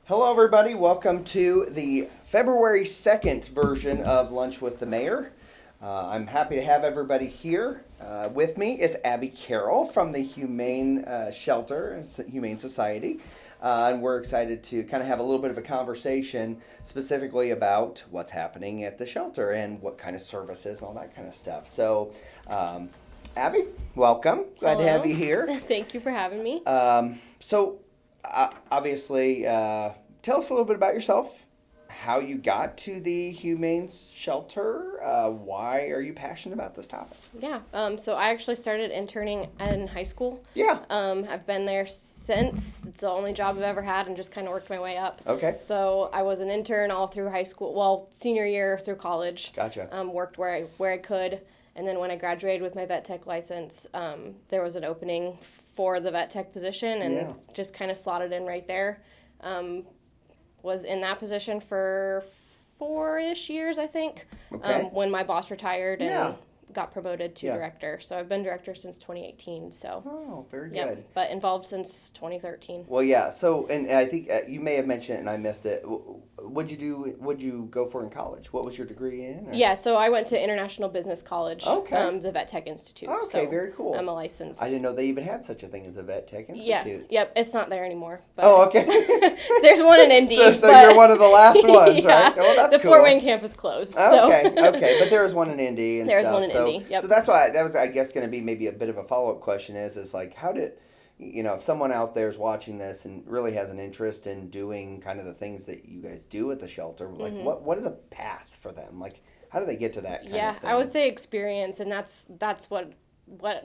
Hello, everybody. Welcome to the February 2nd version of Lunch with the Mayor. I'm happy to have everybody here. With me is Abby Carroll from the Humane Shelter, Humane Society. And we're excited to kind of have a little bit of a conversation specifically about what's happening at the shelter and what kind of services and all that kind of stuff. So, Abby, welcome. Glad to have you here. Thank you for having me. Obviously, tell us a little bit about yourself, how you got to the Humane Shelter, why are you passionate about this topic? Yeah, so I actually started interning in high school. Yeah. I've been there since. It's the only job I've ever had and just kind of worked my way up. Okay. So I was an intern all through high school, well, senior year through college. Gotcha. Worked where I could. And then when I graduated with my vet tech license, there was an opening for the vet tech position and just kind of slotted in right there. Was in that position for 4-ish years, I think, when my boss retired and got promoted to director. So I've been director since 2018. So. Oh, very good. But involved since 2013. Well, yeah. So, and I think you may have mentioned it and I missed it. What'd you go for in college? What was your degree in? Or? Yeah, so I went to International Business College, the Vet Tech Institute. Okay, so very cool. I'm a licensed. I didn't know they even had such a thing as a Vet Tech Institute. Yep, it's not there anymore. But oh, okay. There's one in Indy. So you're one of the last ones, right? Oh, that's the cool. Fort Wayne campus closed. Okay, but there was one in Indy and There's stuff. One in Indy, yep. So that's why that was, I guess, going to be maybe a bit of a follow-up question is like, how did, if someone out there is watching this and really has an interest in doing kind of the things that you guys do at the shelter, like what is a path for them? Like, how do they get to that kind of thing? Yeah, I would say experience, and that's what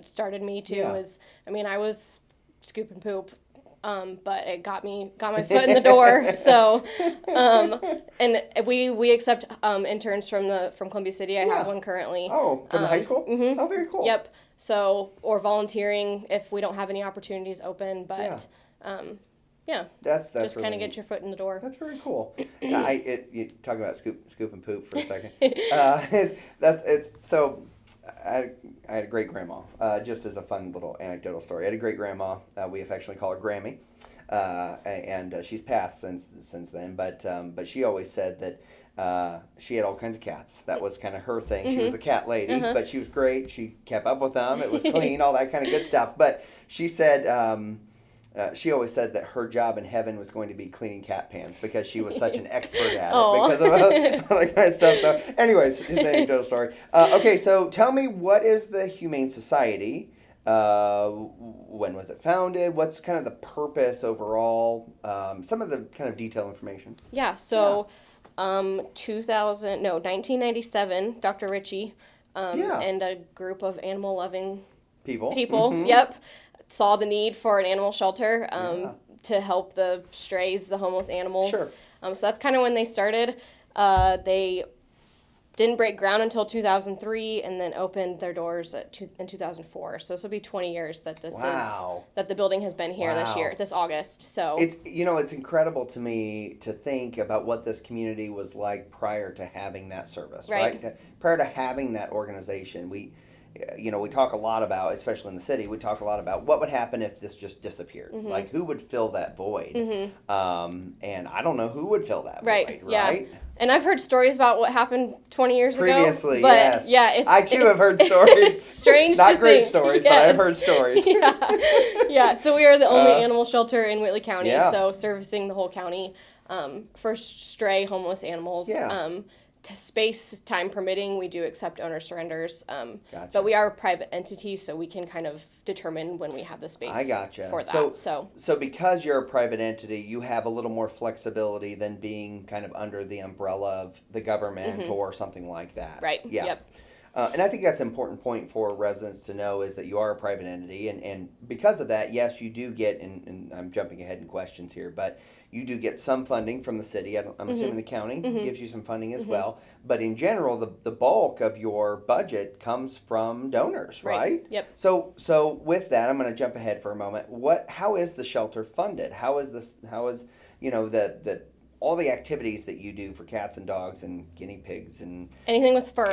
started me too. Is I was scoop and poop. But it got my foot in the door. So, and we accept interns from Columbia City. I have one currently. Oh, from the high school? Mm-hmm. Oh, very cool. Yep. So, or volunteering if we don't have any opportunities open. But, that's just really kind of get your foot in the door. That's very cool. You talk about scoop and poop for a second. I had a great grandma. Just as a fun little anecdotal story, I had a great grandma. We affectionately call her Grammy, and she's passed since then. But she always said that she had all kinds of cats. That was kind of her thing. She was the cat lady, but she was great. She kept up with them. It was clean, all that kind of good stuff. But she said. She always said that her job in heaven was going to be cleaning cat pans because she was such an expert at it because of all that kind of stuff. So anyways, just an anecdotal story. Okay, so tell me, what is the Humane Society? When was it founded? What's kind of the purpose overall? Some of the kind of detailed information. Yeah, so 1997, Dr. Ritchie and a group of animal-loving people, saw the need for an animal shelter to help the strays, the homeless animals. Sure. So that's kind of when they started. They didn't break ground until 2003 and then opened their doors in 2004. So this will be 20 years that that the building has been here this August. So it's incredible to me to think about what this community was like prior to having that service, right? Prior to having that organization. We talk a lot about, especially in the city, we talk a lot about what would happen if this just disappeared. Like, who would fill that void? And I don't know who would fill that void, right? Yeah. And I've heard stories about what happened 20 years Previously, ago. yes. Yeah, I too have heard stories. It's strange Not to great think. stories, but I've heard stories. Yeah, so we are the only animal shelter in Whitley County, Yeah. so servicing the whole county for stray homeless animals. Yeah. To space time permitting, we do accept owner surrenders. Gotcha. But we are a private entity, so we can kind of determine when we have the space for that. So because you're a private entity, you have a little more flexibility than being kind of under the umbrella of the government or something like that. Right. Yeah. Yep. And I think that's an important point for residents to know is that you are a private entity. And because of that, yes, you do get, and I'm jumping ahead in questions here, but you do get some funding from the city. I'm assuming the county gives you some funding as well. But in general, the bulk of your budget comes from donors, right? Yep. So with that, I'm going to jump ahead for a moment. How is the shelter funded? How is the all the activities that you do for cats and dogs and guinea pigs and anything with fur.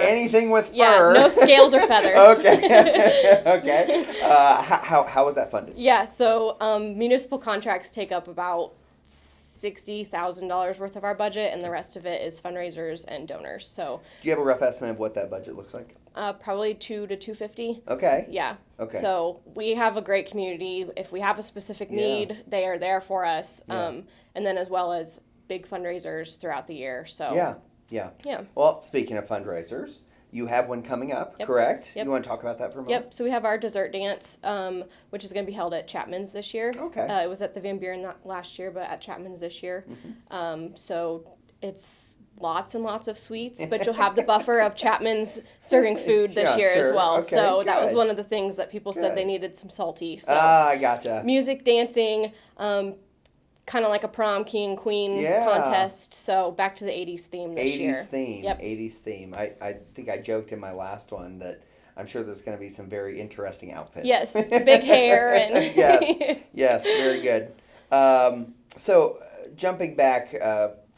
Yeah, no scales or feathers. Okay. Okay. How is that funded? Yeah, so municipal contracts take up about $60,000 worth of our budget, and the rest of it is fundraisers and donors. So Do you have a rough estimate of what that budget looks like? probably 2 to 250. Okay. Yeah. Okay. So we have a great community. If we have a specific need, they are there for us. Yeah. And then as well as big fundraisers throughout the year. So Yeah. Yeah. Yeah. Well, speaking of fundraisers, you have one coming up, Yep. correct? Yep. You want to talk about that for a moment? Yep. So we have our dessert dance, which is going to be held at Chapman's this year. Okay. It was at the Van Buren last year, but at Chapman's this year. So it's lots and lots of sweets, but you'll have the buffer of Chapman's serving food this Yeah, year as sure. well. Okay, So that was good. one of the things that people said they Good. needed some salty. So I gotcha. music, dancing, kind of like a prom king queen Yeah. contest. So back to the 80s theme this 80s year. theme. Yep. 80s theme. I think I joked in my last one that I'm sure there's going to be some very interesting outfits. Yes, big hair and Yes, very good. Jumping back,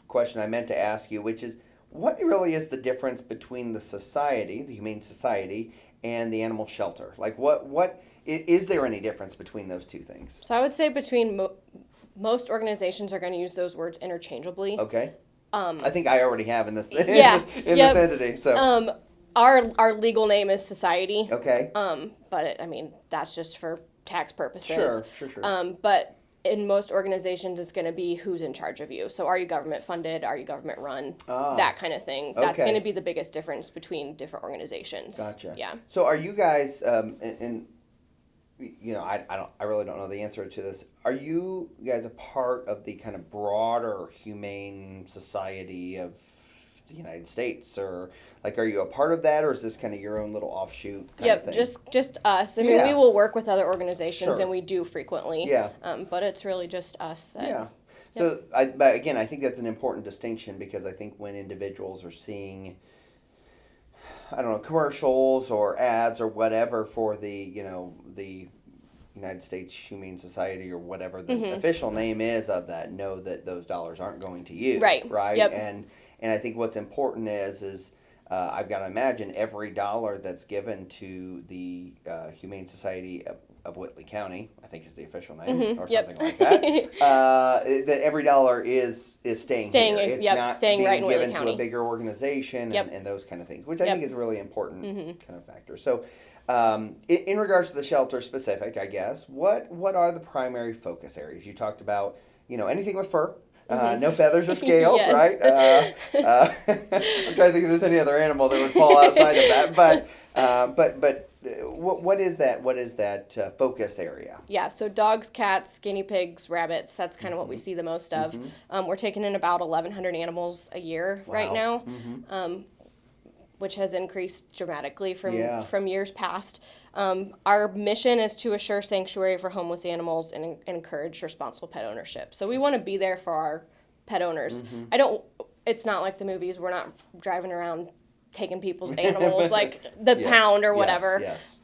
question I meant to ask you, which is, what really is the difference between the society, the Humane Society, and the animal shelter? Like, is there any difference between those two things? So I would say between most organizations are going to use those words interchangeably. Okay. I think I already have in this Yeah, in yep. this entity. So Our legal name is society. okay. But that's just for tax purposes. Sure. But in most organizations, it's going to be who's in charge of you. So are you government funded? Are you government run? That kind of thing. That's Okay. going to be the biggest difference between different organizations. Gotcha. Yeah. So are you guys and I really don't know the answer to this. Are you guys a part of the kind of broader humane society of the United States, or like are you a part of that, or is this kind of your own little offshoot kind of thing? just us. I mean, Yeah. we will work with other organizations, Sure. and we do frequently. Yeah. But it's really just us. That, Yeah. So, but again, I think that's an important distinction, because I think when individuals are seeing, I don't know, commercials or ads or whatever for the United States Humane Society or whatever the official name is of that, know that those dollars aren't going to you. Right. Right. Yep. And I think what's important is I've got to imagine every dollar that's given to the Humane Society of Whitley County, I think is the official name, or Yep. something like that. That every dollar is staying here. It's yep, not staying being right in Whitley given to County. a bigger organization Yep. and those kind of things, which I Yep. think is a really important kind of factor. So, in regards to the shelter specific, I guess, what are the primary focus areas? You talked about, anything with fur. No feathers or scales, Yes. right? I'm trying to think if there's any other animal that would fall outside of that, but what is that? What is that focus area? Yeah, so dogs, cats, guinea pigs, rabbits, that's kind of what we see the most of. We're taking in about 1,100 animals a year right Wow. now, which has increased dramatically Yeah. from years past. Our mission is to assure sanctuary for homeless animals and encourage responsible pet ownership. So we want to be there for our pet owners. It's not like the movies. We're not driving around taking people's animals like the Yes, pound or yes, whatever. yes.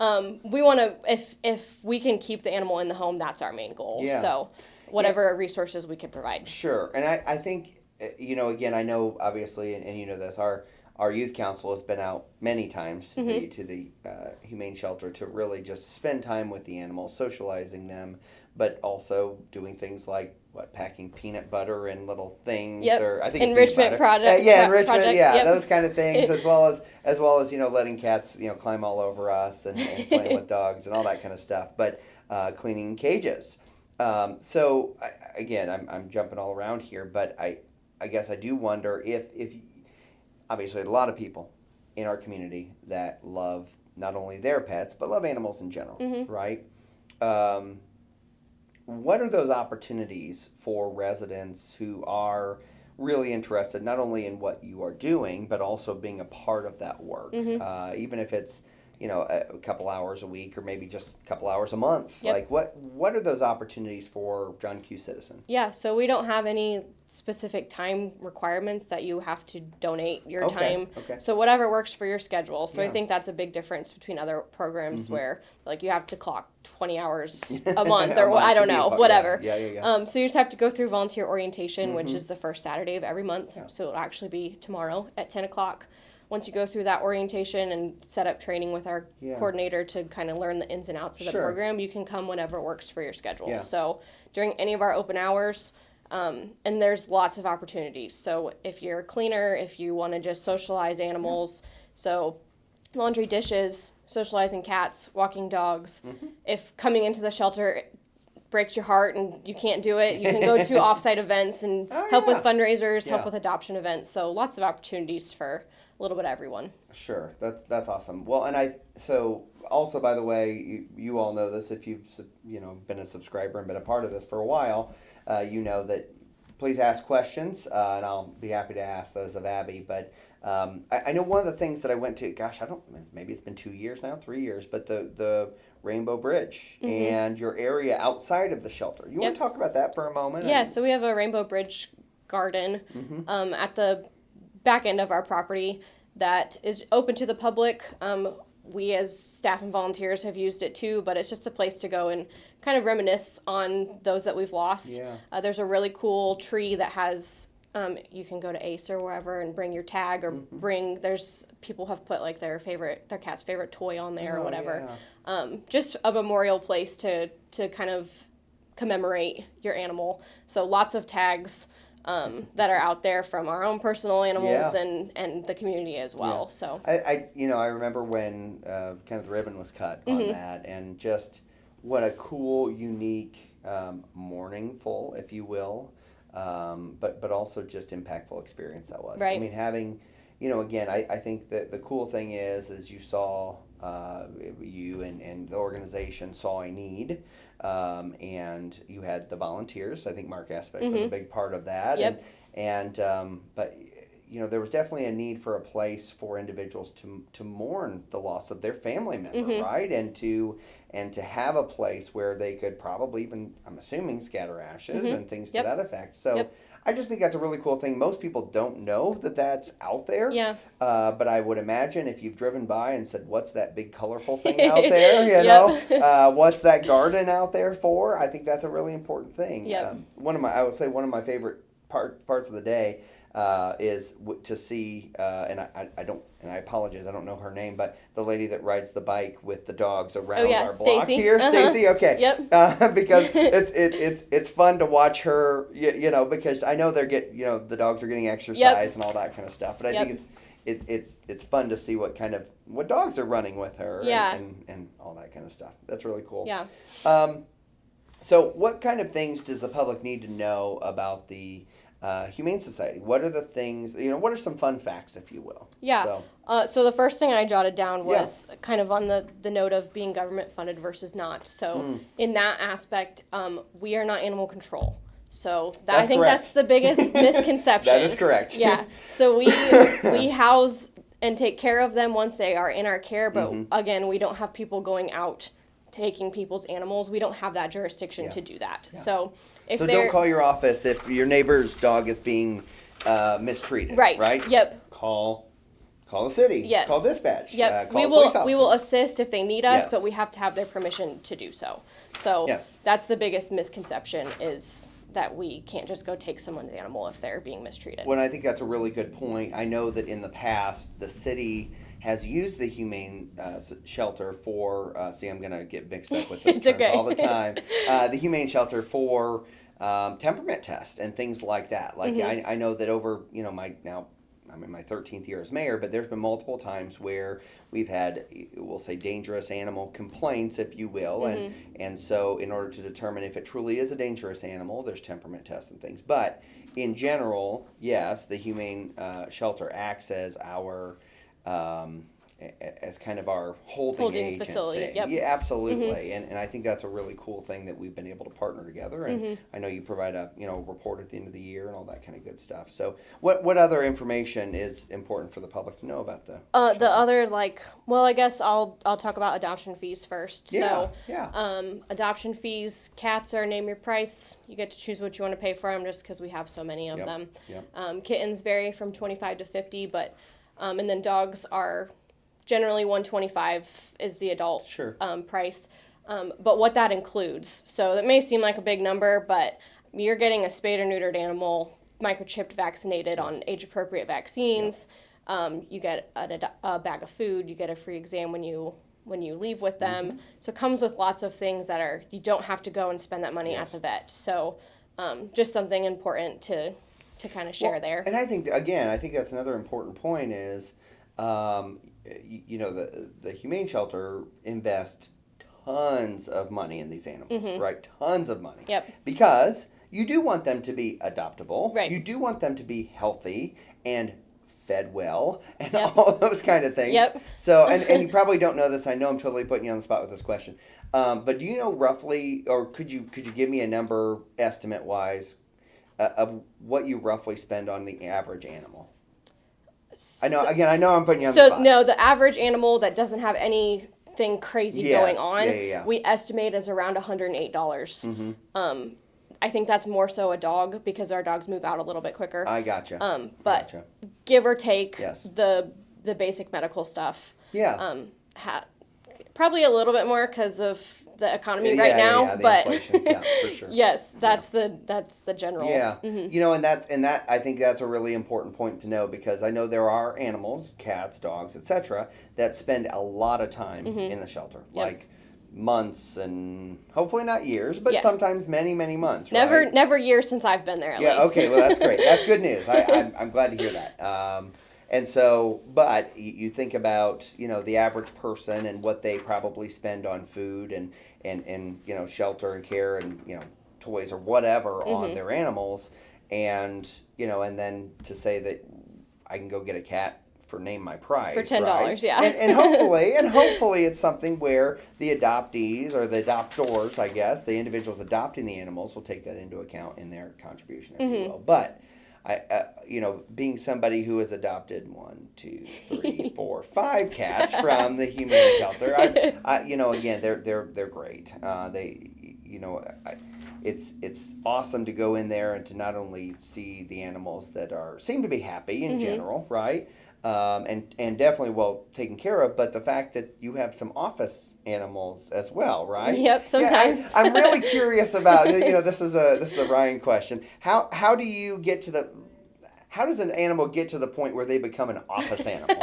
We want to, if we can keep the animal in the home, that's our main goal. Yeah. So whatever resources we can provide. Sure, and I think again, I know obviously, and you know this, our youth council has been out many times to the humane shelter to really just spend time with the animals, socializing them, but also doing things like packing peanut butter in little things, Yep. or I think it's Enrichment peanut butter. project- enrichment, projects, yeah, yep. those kind of things, as well as letting cats climb all over us and playing with dogs and all that kind of stuff, but cleaning cages. So I'm jumping all around here, but I guess I do wonder if obviously a lot of people in our community that love not only their pets but love animals in general, right? What are those opportunities for residents who are really interested not only in what you are doing but also being a part of that work, even if it's a couple hours a week or maybe just a couple hours a month? Yep. Like what are those opportunities for John Q. Citizen? Yeah, so we don't have any specific time requirements that you have to donate your Okay, time. okay. So whatever works for your schedule. So I Yeah. think that's a big difference between other programs where like you have to clock 20 hours a month A or month I to don't be a know, part- whatever. Yeah. So you just have to go through volunteer orientation, which is the first Saturday of every month. So it'll actually be tomorrow at 10 o'clock. Once you go through that orientation and set up training with our Yeah. coordinator to kind of learn the ins and outs of the Sure. program, you can come whenever works for your schedule. Yeah. So during any of our open hours, And there's lots of opportunities. So if you're a cleaner, if you want to just socialize animals, so laundry, dishes, socializing cats, walking dogs. If coming into the shelter breaks your heart and you can't do it, you can go to offsite events and help with fundraisers, help with adoption events. So lots of opportunities for a little bit of everyone. Sure, that's awesome. Well, and so also, by the way, you all know this if you've been a subscriber and been a part of this for a while. You know that please ask questions, and I'll be happy to ask those of Abby. But I know one of the things that I went to, gosh, maybe it's been 2 years now, 3 years, but the Rainbow Bridge and your area outside of the shelter. You want to talk about that for a moment? Yeah, so we have a Rainbow Bridge garden at the back end of our property that is open to the public. We as staff and volunteers have used it too, but it's just a place to go and kind of reminisce on those that we've lost. Yeah. There's a really cool tree that has, you can go to Ace or wherever and bring your tag or there's people have put like their cat's favorite toy on there or whatever. Yeah. Just a memorial place to kind of commemorate your animal. So lots of tags that are out there from our own personal animals and the community as well. Yeah. So I remember when kind of the ribbon was cut on that, and just what a cool, unique, mourningful, if you will, but also just impactful experience that was. Right. I mean, having, again, I think that the cool thing is you saw, you and the organization saw a need, and you had the volunteers. I think Mark Aspect was a big part of that. Yep. But there was definitely a need for a place for individuals to mourn the loss of their family member, right? And to have a place where they could probably even, I'm assuming, scatter ashes and things to that effect. So I just think that's a really cool thing. Most people don't know that that's out there. Yeah. But I would imagine if you've driven by and said, "What's that big colorful thing out there?" What's that garden out there for? I think that's a really important thing. Yep. One of my favorite parts of the day is to see, and I apologize, I don't know her name, but the lady that rides the bike with the dogs around our block Stacy. here, Stacy. Okay. Yep. Because it's fun to watch her, because I know the dogs are getting exercise and all that kind of stuff, but I think it's fun to see what dogs are running with her and all that kind of stuff. That's really cool. Yeah. So what kind of things does the public need to know about the Humane Society? What are the things, what are some fun facts, if you will? Yeah. So the first thing I jotted down was kind of on the note of being government funded versus not. So in that aspect, we are not animal control. So I think that's the biggest misconception. That is correct. Yeah. So we house and take care of them once they are in our care, but again, we don't have people going out taking people's animals. We don't have that jurisdiction to do that. Yeah. So don't call your office if your neighbor's dog is being mistreated. Right. Yep. Call the city. Yes. Call dispatch. Yep. Call police officers. We will assist if they need us, but we have to have their permission to do so. So that's the biggest misconception, is that we can't just go take someone's animal if they're being mistreated. Well, I think that's a really good point. I know that in the past, the city has used the Humane Shelter for, I'm going to get mixed up with those terms all the time, the Humane Shelter for temperament tests and things like that. Like I know that over, I'm in my 13th year as mayor, but there's been multiple times where we've had, we'll say, dangerous animal complaints, if you will. And so in order to determine if it truly is a dangerous animal, there's temperament tests and things. But in general, yes, the Humane Shelter acts as our as kind of our holding agency. Facility. Yep. Yeah, absolutely. And I think that's a really cool thing that we've been able to partner together. And I know you provide a report at the end of the year and all that kind of good stuff. So what other information is important for the public to know about the other, I guess I'll talk about adoption fees first. Adoption fees, cats are name your price. You get to choose what you want to pay for them just because we have so many of them. Yep. Kittens vary from 25 to 50, but and then dogs are generally $125 is the adult price. But what that includes, so that may seem like a big number, but you're getting a spayed or neutered animal, microchipped, vaccinated on age-appropriate vaccines. You get a bag of food. You get a free exam when you leave with them. So it comes with lots of things that you don't have to go and spend that money at the vet. So just something important to kind of share there. And I think that's another important point is, the Humane Shelter invest tons of money in these animals, right? Tons of money. Yep. Because you do want them to be adoptable. Right. You do want them to be healthy and fed well and all those kind of things. Yep. So, and you probably don't know this. I know I'm totally putting you on the spot with this question. But do you know roughly, or could you give me a number estimate wise of what you roughly spend on the average animal? I know I'm putting you on the spot. So no, the average animal that doesn't have anything crazy going on, we estimate is around $108. I think that's more so a dog because our dogs move out a little bit quicker. I gotcha. But give or take Yes. the basic medical stuff. Yeah. Probably a little bit more because of the economy right now, the but inflation. Yeah, for sure. yes, that's the general. Yeah. And that I think that's a really important point to know because I know there are animals, cats, dogs, etc., that spend a lot of time in the shelter, like months and hopefully not years, but sometimes many, many months. Right? Never years since I've been there. At least. Okay. Well, that's great. That's good news. I'm glad to hear that. And so, but you think about, the average person and what they probably spend on food and shelter and care and, toys or whatever on their animals. And, and then to say that I can go get a cat for Name My Price. For $10, right? yeah. And hopefully it's something where the adoptees or the adoptors, I guess, the individuals adopting the animals will take that into account in their contribution, if you will. But being somebody who has adopted 1, 2, 3, 4, 5 cats from the Humane Shelter, again, they're great. It's awesome to go in there and to not only see the animals that seem to be happy in general, right? And definitely well taken care of, but the fact that you have some office animals as well, right? Yep, sometimes. Yeah, I'm really curious about, this is a Ryan question. How do you get to how does an animal get to the point where they become an office animal?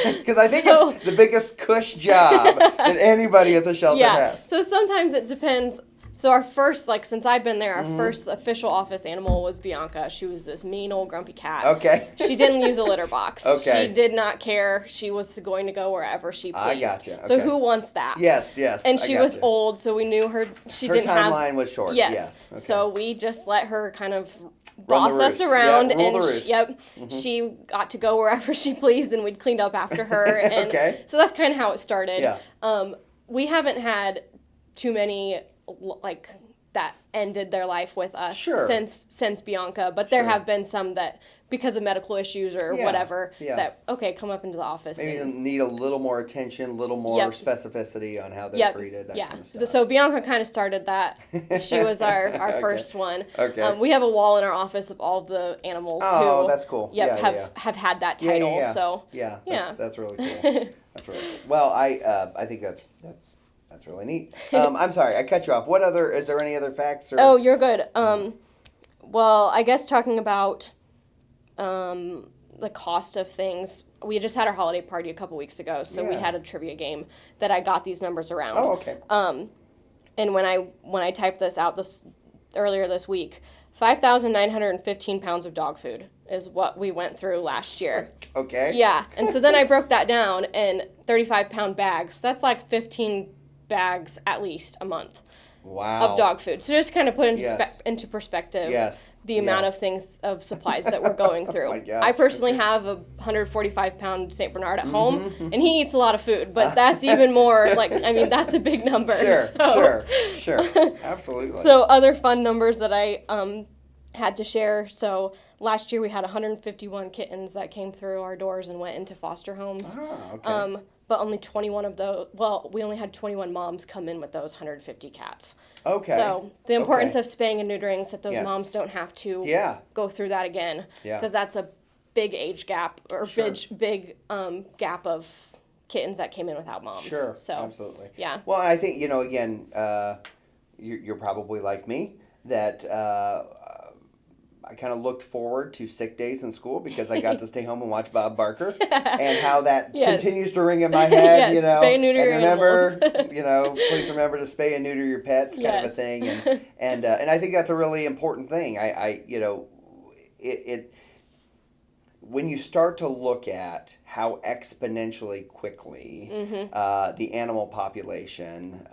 Because I think it's the biggest cush job that anybody at the shelter has. So sometimes it depends. So our first, since I've been there, our first official office animal was Bianca. She was this mean old grumpy cat. Okay. She didn't use a litter box. Okay. She did not care. She was going to go wherever she pleased. I gotcha. Okay. So who wants that? Yes. And she was old, so we knew her. Her timeline was short. Yes. Okay. So we just let her kind of boss us around, she got to go wherever she pleased, and we'd cleaned up after her. And so that's kind of how it started. Yeah. We haven't had too many that ended their life with us since Bianca, but there have been some that because of medical issues or whatever that come up into the office. Maybe you need a little more attention, a little more specificity on how they're treated. That kind of stuff. So Bianca kind of started that. She was our first one. Okay. We have a wall in our office of all the animals who that's cool. Have had that title. So that's really cool. That's really cool. Well, I think that's really neat. I'm sorry, I cut you off. Is there any other facts? Or? Oh, you're good. Well, I guess talking about the cost of things, we just had our holiday party a couple weeks ago, so we had a trivia game that I got these numbers around. Oh, okay. And when I typed this out earlier this week, 5,915 pounds of dog food is what we went through last year. Okay. Yeah, and so then I broke that down in 35-pound bags. So that's like 15 bags at least a month. Wow. Of dog food. So just kind of put into perspective the amount of supplies that we're going through. Oh my gosh. I personally have a 145-pound St. Bernard at home, and he eats a lot of food, but that's even more, that's a big number. Sure. Absolutely. So other fun numbers that I had to share. So last year we had 151 kittens that came through our doors and went into foster homes. Oh, okay. But only 21 of those, we only had 21 moms come in with those 150 cats. Okay. So the importance of spaying and neutering so that those moms don't have to go through that again. Yeah. Because that's a big age gap or big gap of kittens that came in without moms. Sure, so, absolutely. Yeah. Well, I think, again, you're probably like me, that I kind of looked forward to sick days in school because I got to stay home and watch Bob Barker, and how that continues to ring in my head. Yes, spay and neuter your remember, animals. please remember to spay and neuter your pets, kind of a thing. And I think that's a really important thing. It when you start to look at how exponentially quickly the animal population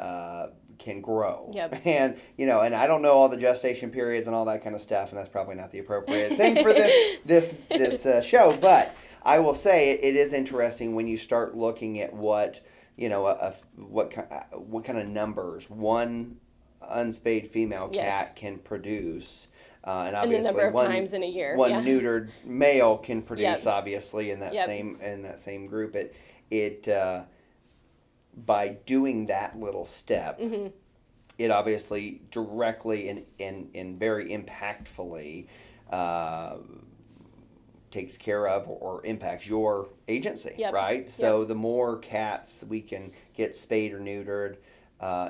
can grow. Yep. And, and I don't know all the gestation periods and all that kind of stuff, and that's probably not the appropriate thing for this show, but I will say it is interesting when you start looking at what, what kind of numbers one unspayed female cat can produce. And obviously, and the number of times in a year, one neutered male can produce, Yep. obviously, in that same group. It by doing that little step, it obviously directly and very impactfully takes care of or impacts your agency, right? So the more cats we can get spayed or neutered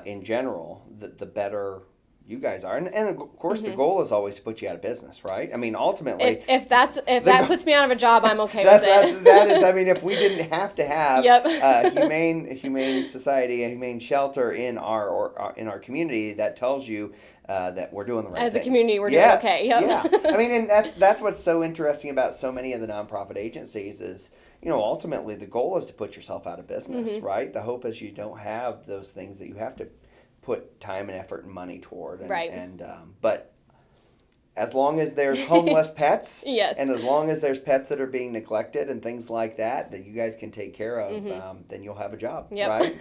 in general, the better you guys are. And of course, the goal is always to put you out of business, right? I mean, ultimately, if that puts me out of a job, I'm okay with it. That is, I mean, if we didn't have to have a humane society, a humane shelter in our community, that tells you that we're doing the right As things. a community, we're doing okay. Yep. Yeah. I mean, and that's what's so interesting about so many of the nonprofit agencies is, ultimately the goal is to put yourself out of business, right? The hope is you don't have those things that you have to put time and effort and money toward. But as long as there's homeless pets, and as long as there's pets that are being neglected and things like that you guys can take care of, then you'll have a job, right?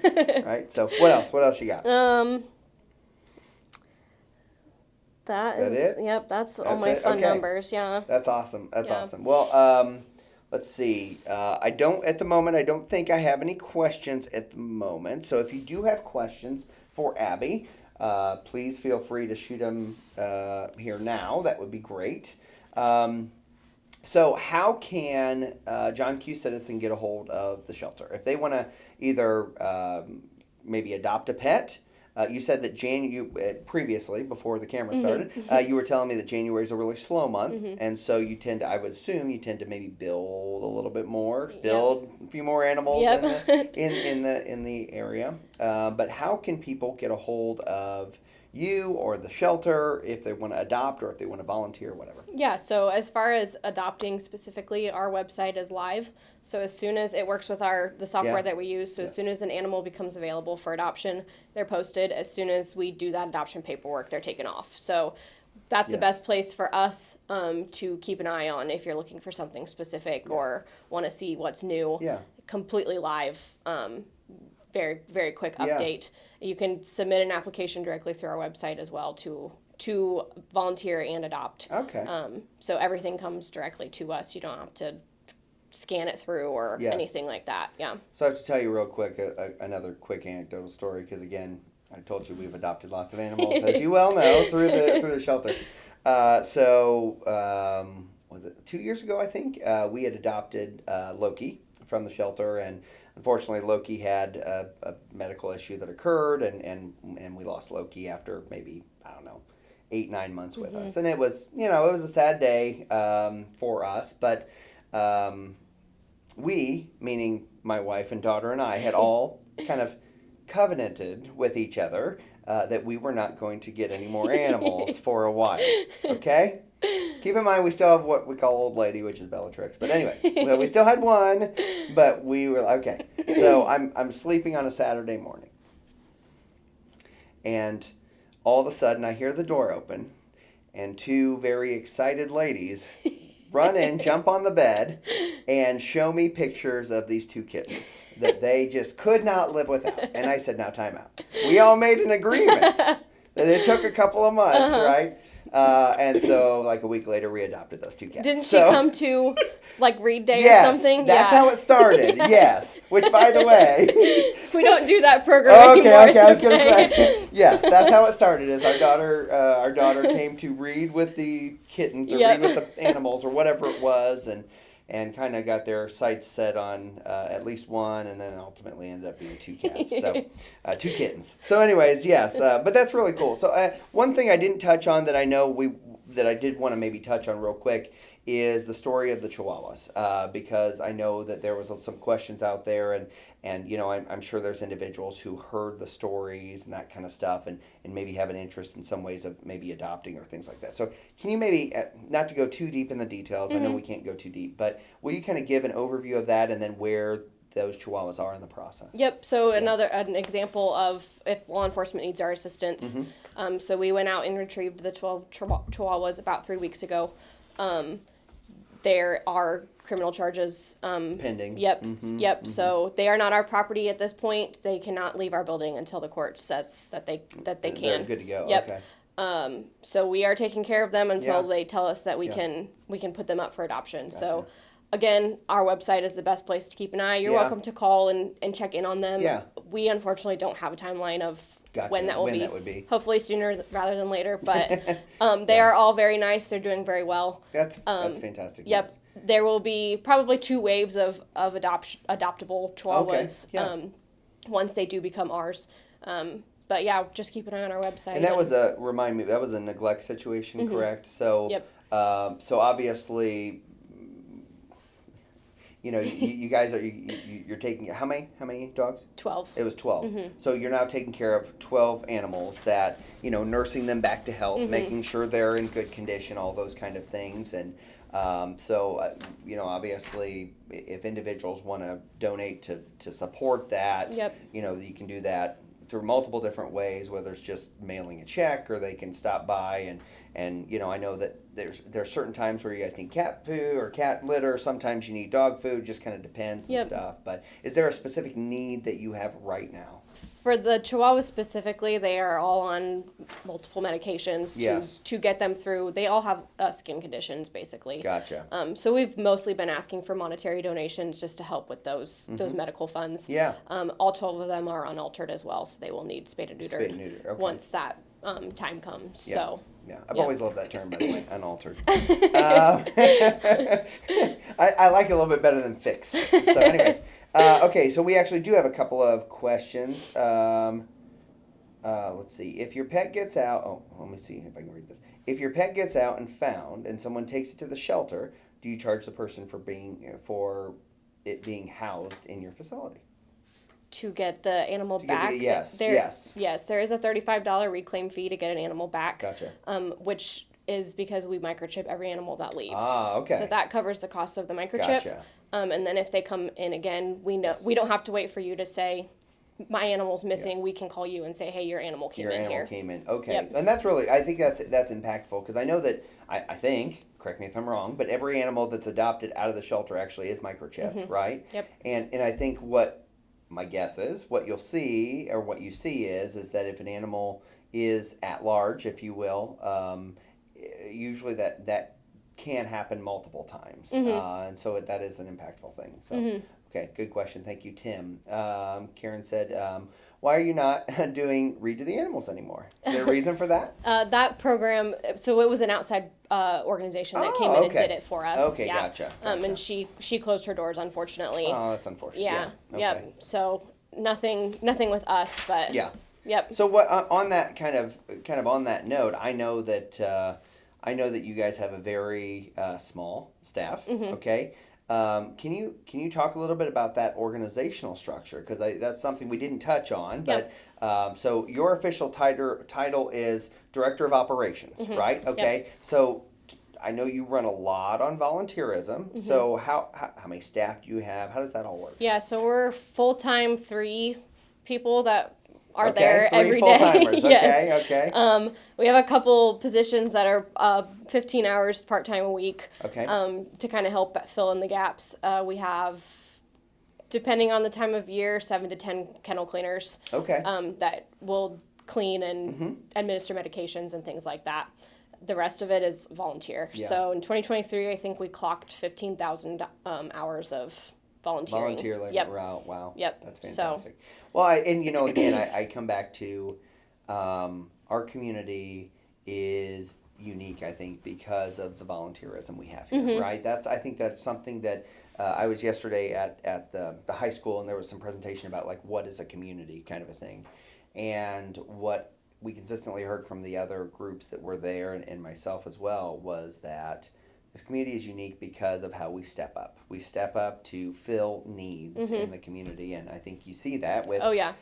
Right. So what else you got? That's it? Yep, that's all my fun numbers. Yeah. That's awesome. That's awesome. Well, let's see. I don't think I have any questions at the moment. So if you do have questions for Abby, please feel free to shoot them here now. That would be great. So how can John Q. Citizen get a hold of the shelter? If they want to either maybe adopt a pet. You said that previously, before the camera started, you were telling me that January is a really slow month, and so I would assume you tend to maybe build a little bit more, build a few more animals in the area. But how can people get a hold of you or the shelter if they want to adopt or if they want to volunteer or whatever? Yeah, so as far as adopting specifically, our website is live. So as soon as it works with the software that we use, so as soon as an animal becomes available for adoption, they're posted. As soon as we do that adoption paperwork, they're taken off. So that's the best place for us to keep an eye on if you're looking for something specific or want to see what's new. Yeah. Completely live, very, very quick update. You can submit an application directly through our website as well to volunteer and adopt. Okay. So everything comes directly to us. You don't have to scan it through or anything like that. Yeah. So I have to tell you real quick another quick anecdotal story because again, I told you we've adopted lots of animals, as you well know, through the shelter. Was it 2 years ago? I think we had adopted Loki from the shelter, and unfortunately, Loki had a medical issue that occurred, and we lost Loki after maybe 8-9 months with us, and it was a sad day for us, but we, meaning my wife and daughter and I, had all kind of covenanted with each other that we were not going to get any more animals for a while. Okay. Keep in mind, we still have what we call old lady, which is Bellatrix. But anyways, we still had one, but we were okay. So I'm sleeping on a Saturday morning, and all of a sudden I hear the door open, and two very excited ladies run in, jump on the bed, and show me pictures of these two kittens that they just could not live without. And I said, "Now time out. We all made an agreement that it took a couple of months, right?" And so, like a week later, we adopted those two cats. Didn't she come to, like, Read Day or something? That's how it started. Yes. Which, by the way, we don't do that program anymore. Okay. I was going to say, yes, that's how it started. Is our daughter came to read with the kittens or read with the animals or whatever it was, and kind of got their sights set on at least one, and then ultimately ended up being two cats. So, two kittens. So anyways, yes, but that's really cool. So one thing I didn't touch on that I know that I did want to maybe touch on real quick is the story of the Chihuahuas, because I know that there was some questions out there, and you know, I'm sure there's individuals who heard the stories and that kind of stuff, and maybe have an interest in some ways of maybe adopting or things like that. So can you maybe, not to go too deep in the details, I know we can't go too deep, but will you kind of give an overview of that and then where those Chihuahuas are in the process? Yep. So an example of if law enforcement needs our assistance. So we went out and retrieved the 12 Chihuahuas about 3 weeks ago. There are criminal charges Pending. Yep. So they are not our property at this point. They cannot leave our building until the court says that they They're can. good to go. Yep. Okay. So we are taking care of them until Yeah. they tell us that we can put them up for adoption. So again, our website is the best place to keep an eye. You're Yeah. welcome to call and check in on them. Yeah. We unfortunately don't have a timeline of Gotcha. when that will When be. that would be. Hopefully sooner rather than later. But they are all very nice. They're doing very well. That's fantastic. Yep. news. There will be probably 2 waves of adoptable Chihuahuas Yeah. once they do become ours. But yeah, just keep an eye on our website. And that was remind me, that was a neglect situation, correct? So, Yep. So obviously, you know, you guys are you're taking how many dogs? 12. It was 12. So you're now taking care of 12 animals that, you know, nursing them back to health, making sure they're in good condition, all those kind of things. And you know, obviously, if individuals want to donate to support that, Yep. you know, you can do that through multiple different ways, whether it's just mailing a check or they can stop by and you know, I know that there's certain times where you guys need cat food or cat litter. Sometimes you need dog food. Just kind of depends and Yep. stuff. But is there a specific need that you have right now? For the Chihuahuas specifically, they are all on multiple medications Yes. to get them through. They all have skin conditions, basically. Gotcha. So we've mostly been asking for monetary donations just to help with those medical funds. Yeah. All 12 of them are unaltered as well, so they will need spayed and neutered, Spayed and neutered, okay. once that time comes. Yeah. So Yeah, I've Yep. always loved that term, by the way, unaltered. I like it a little bit better than fix. So, anyways, okay, so we actually do have a couple of questions. Let's see. If your pet gets out, let me see if I can read this. If your pet gets out and found, and someone takes it to the shelter, do you charge the person for it being housed in your facility? to get the animal back, yes. yes, there is a $35 reclaim fee to get an animal back. Gotcha. Which is because we microchip every animal that leaves. Ah, okay. So that covers the cost of the microchip. Gotcha. And then if they come in again, we don't have to wait for you to say, my animal's missing. Yes. We can call you and say, hey, your animal came Your in animal here. came in. Okay. Yep. And that's really, I think that's impactful because I know that, I think, correct me if I'm wrong, but every animal that's adopted out of the shelter actually is microchipped, right? Yep. And I think what my guess is, what you'll see, or what you see is that if an animal is at large, if you will, usually that can happen multiple times. And so that is an impactful thing. So, okay, good question. Thank you, Tim. Karen said, why are you not doing Read to the Animals anymore? Is there a reason for that? That program, so it was an outside organization that came in and did it for us. Okay, yeah. gotcha. And she closed her doors, unfortunately. Oh, that's unfortunate. Yeah. Okay. Yep. So nothing with us, but Yeah. Yep. So what on that kind of on that note, I know that you guys have a very small staff. Okay. Can you talk a little bit about that organizational structure? Because that's something we didn't touch on. Yep. But so your official title is Director of Operations, right? Okay. Yep. So I know you run a lot on volunteerism. So how many staff do you have? How does that all work? Yeah, so we're full-time 3 people that are Okay, there 3 every day. full-timers. Yes. Okay. We have a couple positions that are 15 hours part-time a week. Okay. To kind of help fill in the gaps. We have, depending on the time of year, 7 to 10 kennel cleaners. Okay. That will clean and administer medications and things like that. The rest of it is volunteer. Yeah. So in 2023, I think we clocked 15,000 hours of volunteering. Volunteer labor. Yep. Wow. Yep. That's fantastic. Well, again, I come back to our community is unique, I think, because of the volunteerism we have here, right? I think that's something that I was yesterday at the high school, and there was some presentation about like what is a community kind of a thing, and what we consistently heard from the other groups that were there, and myself as well, was that this community is unique because of how we step up. We step up to fill needs in the community, and I think you see that with. Oh yeah.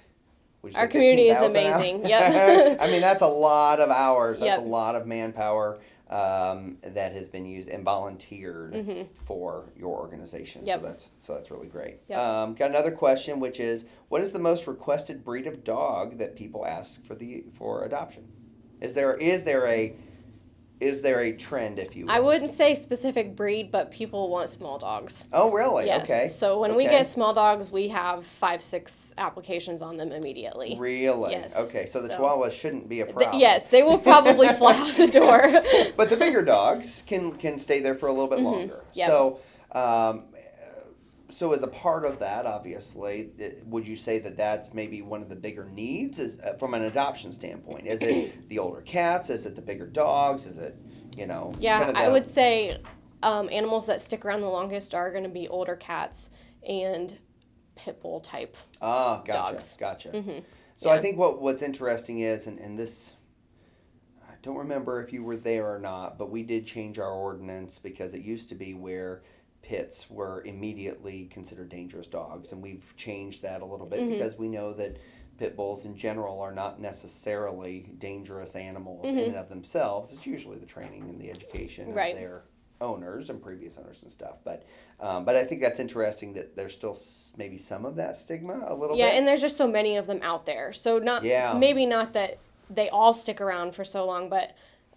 Would you Our say community is 15,000 amazing. hours? Yep. I mean, that's a lot of hours. That's Yep. a lot of manpower that has been used and volunteered for your organization. Yep. So that's really great. Yep. Got another question, which is, what is the most requested breed of dog that people ask for adoption? Is there a trend, if you will? I wouldn't say specific breed, but people want small dogs. Oh, really? Yes. Okay. So when we Okay. get small dogs, we have 5-6 applications on them immediately. Really? Yes. Okay, so the So- Chihuahuas shouldn't be a problem. Yes, they will probably fly out the door. But the bigger dogs can stay there for a little bit longer. Yep. So as a part of that, obviously, would you say that that's maybe one of the bigger needs is from an adoption standpoint? Is it the older cats? Is it the bigger dogs? Is it, Yeah, kind of I would say animals that stick around the longest are going to be older cats and pit bull type. Gotcha, dogs. gotcha. Mm-hmm. So Yeah. I think what's interesting is, and this, I don't remember if you were there or not, but we did change our ordinance because it used to be where pits were immediately considered dangerous dogs, and we've changed that a little bit Mm-hmm. because we know that pit bulls in general are not necessarily dangerous animals in Mm-hmm. and of themselves. It's usually the training and the education Right. of their owners and previous owners and stuff. But I think that's interesting that there's still maybe some of that stigma a little Yeah, bit. and there's just so many of them out there. So Yeah. maybe not that they all stick around for so long, but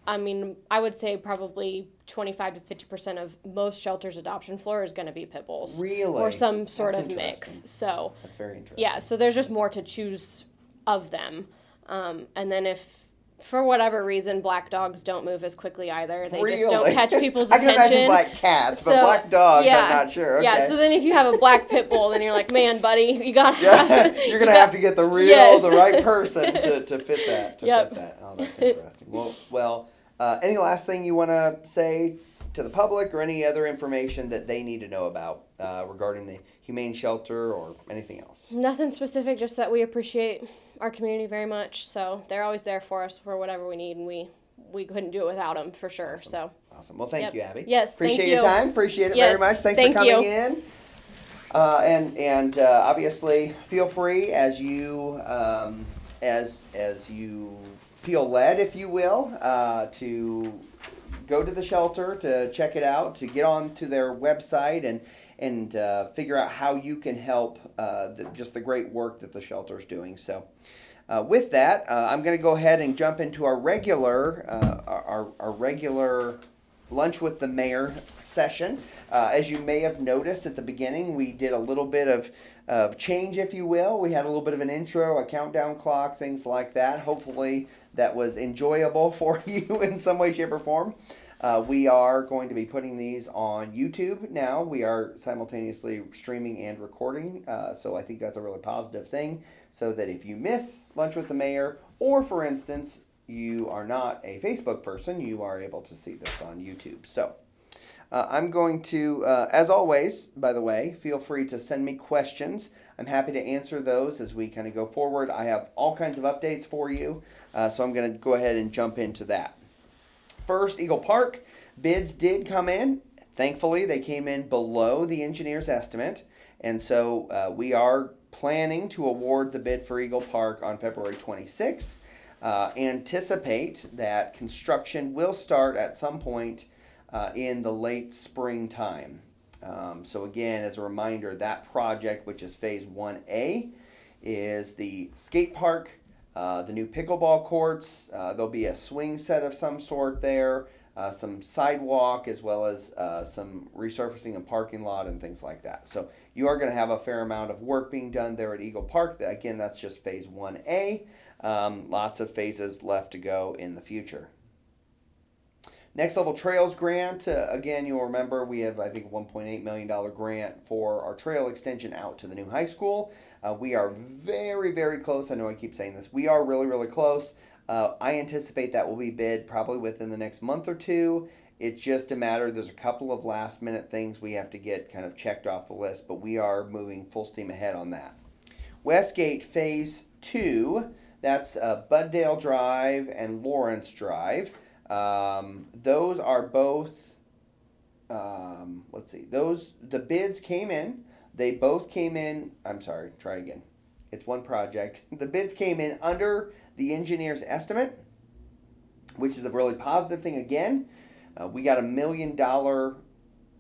I mean, I would say probably 25 to 50% of most shelters' adoption floor is going to be pit bulls. Really? Or some sort That's of mix. interesting. So, That's very interesting. yeah, so there's just more to choose of them. And then if, for whatever reason, black dogs don't move as quickly either, they just don't Really? catch people's I can attention. imagine black cats, but So, black dogs, yeah, I'm not sure. Okay. Yeah, so then if you have a black pit bull, then you're like, man, buddy, you gotta Yeah, have, you're you gonna got- have to get the Yes. the right person to fit that. Yep. Fit that. Oh, that's interesting. Well, any last thing you want to say to the public, or any other information that they need to know about regarding the humane shelter or anything else? Nothing specific, just that we appreciate our community very much. So they're always there for us for whatever we need, and we couldn't do it without them for sure. Awesome. So Awesome. Well, thank Yep. you, Abby. Yes, thank Appreciate your you. time. Appreciate it Yes, very much. Thanks thank for coming you. in. And obviously, feel free as you feel led, if you will, to go to the shelter, to check it out, to get on to their website and figure out how you can help just the great work that the shelter is doing. So. With that, I'm going to go ahead and jump into our regular lunch with the mayor session. As you may have noticed at the beginning, we did a little bit of change, if you will. We had a little bit of an intro, a countdown clock, things like that. Hopefully that was enjoyable for you in some way, shape, or form. We are going to be putting these on YouTube now. We are simultaneously streaming and recording, so I think that's a really positive thing. So that if you miss Lunch with the Mayor, or for instance, you are not a Facebook person, you are able to see this on YouTube. So I'm going to, as always, by the way, feel free to send me questions. I'm happy to answer those as we kind of go forward. I have all kinds of updates for you, so I'm going to go ahead and jump into that. First, Eagle Park, bids did come in. Thankfully, they came in below the engineer's estimate, and so we are planning to award the bid for Eagle Park on February 26th. Anticipate that construction will start at some point in the late springtime. So again, as a reminder, that project, which is Phase 1A, is the skate park, the new pickleball courts. There'll be a swing set of some sort there, some sidewalk, as well as some resurfacing of parking lot and things like that. So you are going to have a fair amount of work being done there at Eagle Park. Again, that's just Phase 1A. Lots of phases left to go in the future. Next Level Trails grant, again, you'll remember we have, I think, $1.8 million grant for our trail extension out to the new high school. We are very, very close. I know I keep saying this. We are really, really close. I anticipate that will be bid probably within the next month or two. It's just a matter, there's a couple of last minute things we have to get kind of checked off the list, but we are moving full steam ahead on that. Westgate Phase 2, That's Buddale Drive and Lawrence Drive. Those are both. Let's see. The bids came in. They both came in. I'm sorry. Try again. It's one project. The bids came in under the engineer's estimate, which is a really positive thing. Again, we got $1 million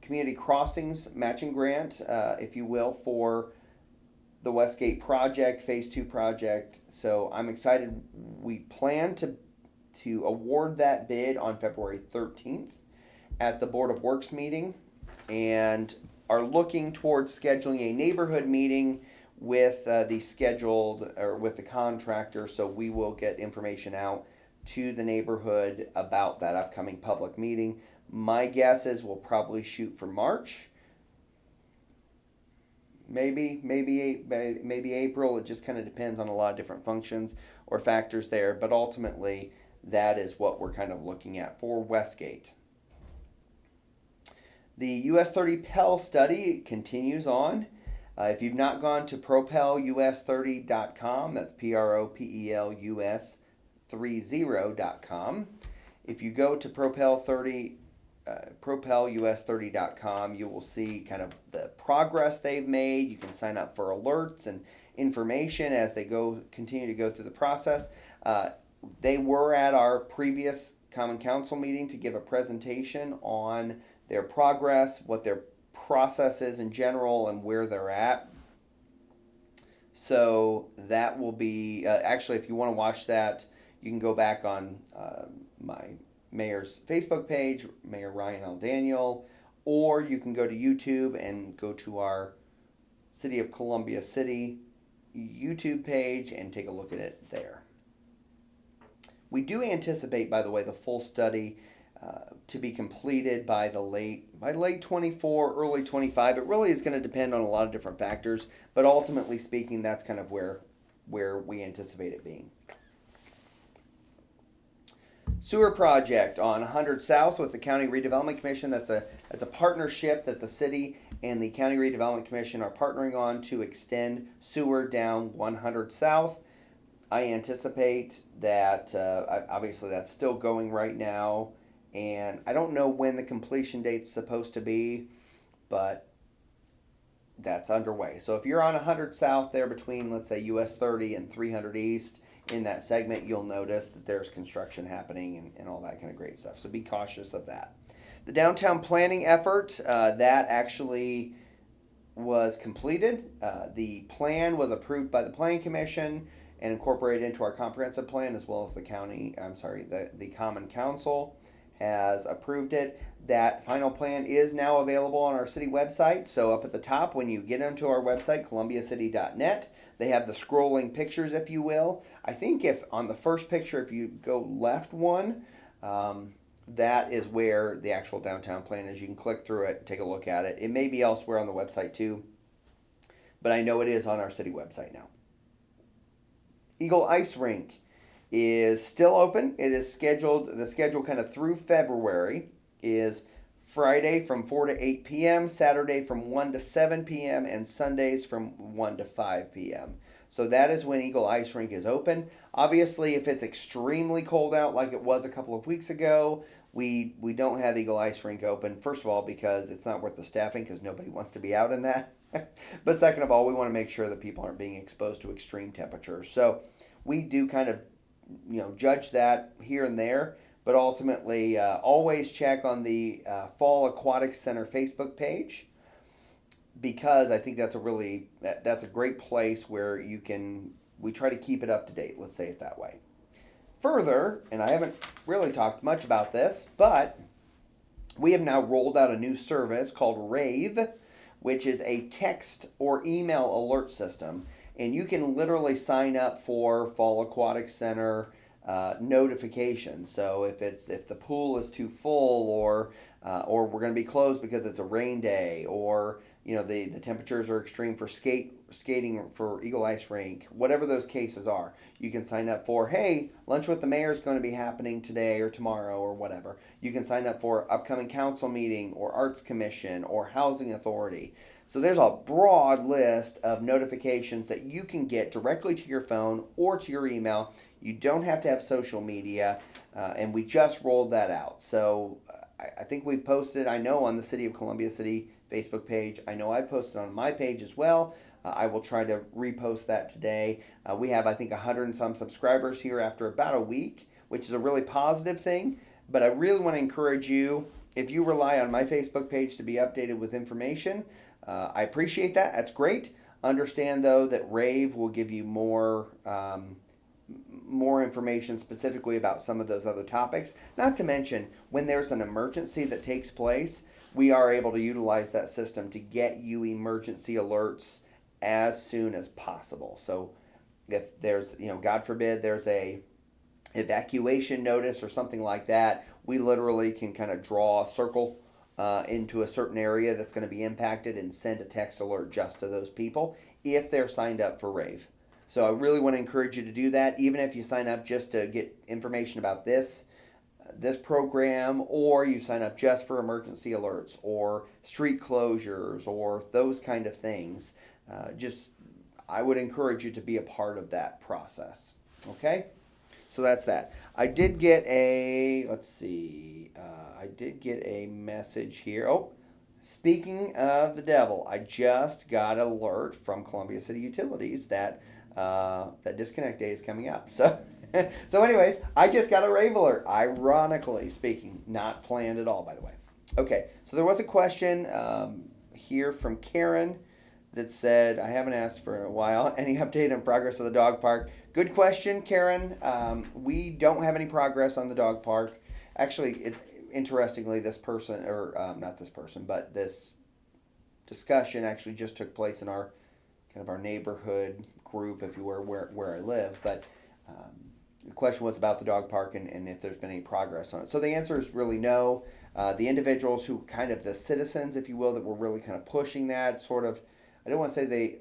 community crossings matching grant, if you will, for the Westgate project, Phase 2 project. So I'm excited. We plan to award that bid on February 13th at the Board of Works meeting, and are looking towards scheduling a neighborhood meeting with with the contractor. So we will get information out to the neighborhood about that upcoming public meeting. My guess is we'll probably shoot for March. Maybe April. It just kind of depends on a lot of different functions or factors there. But ultimately, that is what we're kind of looking at for Westgate. The US 30 Pell study continues on. If you've not gone to propelus30.com, that's propelus30.com. If you go to propelus30.com, you will see kind of the progress they've made. You can sign up for alerts and information as they continue to go through the process. They were at our previous Common Council meeting to give a presentation on their progress, what their process is in general, and where they're at. So that will be, actually, if you want to watch that, you can go back on my mayor's Facebook page, Mayor Ryan L. Daniel, or you can go to YouTube and go to our City of Columbia City YouTube page and take a look at it there. We do anticipate, by the way, the full study to be completed by late 24, early 25. It really is going to depend on a lot of different factors, but ultimately speaking, that's kind of where we anticipate it being. Sewer project on 100 South with the County Redevelopment Commission. That's a partnership that the city and the County Redevelopment Commission are partnering on to extend sewer down 100 South. I anticipate that, obviously that's still going right now, and I don't know when the completion date's supposed to be, but that's underway. So if you're on 100 South there between, let's say, US 30 and 300 East, in that segment, you'll notice that there's construction happening and all that kind of great stuff. So be cautious of that. The downtown planning effort, that actually was completed. The plan was approved by the Planning Commission and incorporated into our comprehensive plan, as well as the Common Council has approved it. That final plan is now available on our city website. So up at the top, when you get onto our website, columbiacity.net, they have the scrolling pictures, if you will. I think if on the first picture, if you go left one, that is where the actual downtown plan is. You can click through it, take a look at it. It may be elsewhere on the website too, but I know it is on our city website now. Eagle Ice Rink is still open. It is scheduled, the schedule kind of through February is Friday from 4 to 8 p.m., Saturday from 1 to 7 p.m., and Sundays from 1 to 5 p.m. So that is when Eagle Ice Rink is open. Obviously, if it's extremely cold out like it was a couple of weeks ago, we don't have Eagle Ice Rink open. First of all, because it's not worth the staffing because nobody wants to be out in that. But second of all, we want to make sure that people aren't being exposed to extreme temperatures. So we do kind of, judge that here and there. But ultimately, always check on the Fall Aquatic Center Facebook page, because I think that's a great place where we try to keep it up to date, let's say it that way. Further, and I haven't really talked much about this, but we have now rolled out a new service called Rave, which is a text or email alert system, and you can literally sign up for Fall Aquatic Center notifications. So if the pool is too full, or or we're going to be closed because it's a rain day, or the temperatures are extreme for skating for Eagle Ice Rink, whatever those cases are. You can sign up for, hey, lunch with the mayor is going to be happening today or tomorrow or whatever. You can sign up for upcoming council meeting or arts commission or housing authority. So there's a broad list of notifications that you can get directly to your phone or to your email. You don't have to have social media, and we just rolled that out. So I think we've posted, I know, on the City of Columbia City Facebook page. I know I posted on my page as well. I will try to repost that today. We have, I think, 100 and some subscribers here after about a week, which is a really positive thing. But I really want to encourage you, if you rely on my Facebook page to be updated with information, I appreciate that. That's great. Understand, though, that Rave will give you more information specifically about some of those other topics. Not to mention, when there's an emergency that takes place, we are able to utilize that system to get you emergency alerts as soon as possible. So if there's, God forbid, there's a evacuation notice or something like that, we literally can kind of draw a circle into a certain area that's going to be impacted and send a text alert just to those people if they're signed up for Rave. So I really want to encourage you to do that, even if you sign up just to get information about this program, or you sign up just for emergency alerts or street closures or those kind of things. I would encourage you to be a part of that process. Okay? So that's that. I did get a message here. Oh, speaking of the devil, I just got an alert from Columbia City Utilities that disconnect day is coming up. So anyways, I just got a Rave alert. Ironically speaking, not planned at all, by the way. Okay, so there was a question here from Karen that said, I haven't asked for a while, any update on progress of the dog park? Good question, Karen. We don't have any progress on the dog park. Actually, interestingly, this discussion actually just took place in our neighborhood group, if you were, where I live. But the question was about the dog park and if there's been any progress on it. So the answer is really no. The individuals who the citizens, if you will, that were really kind of pushing that I don't want to say they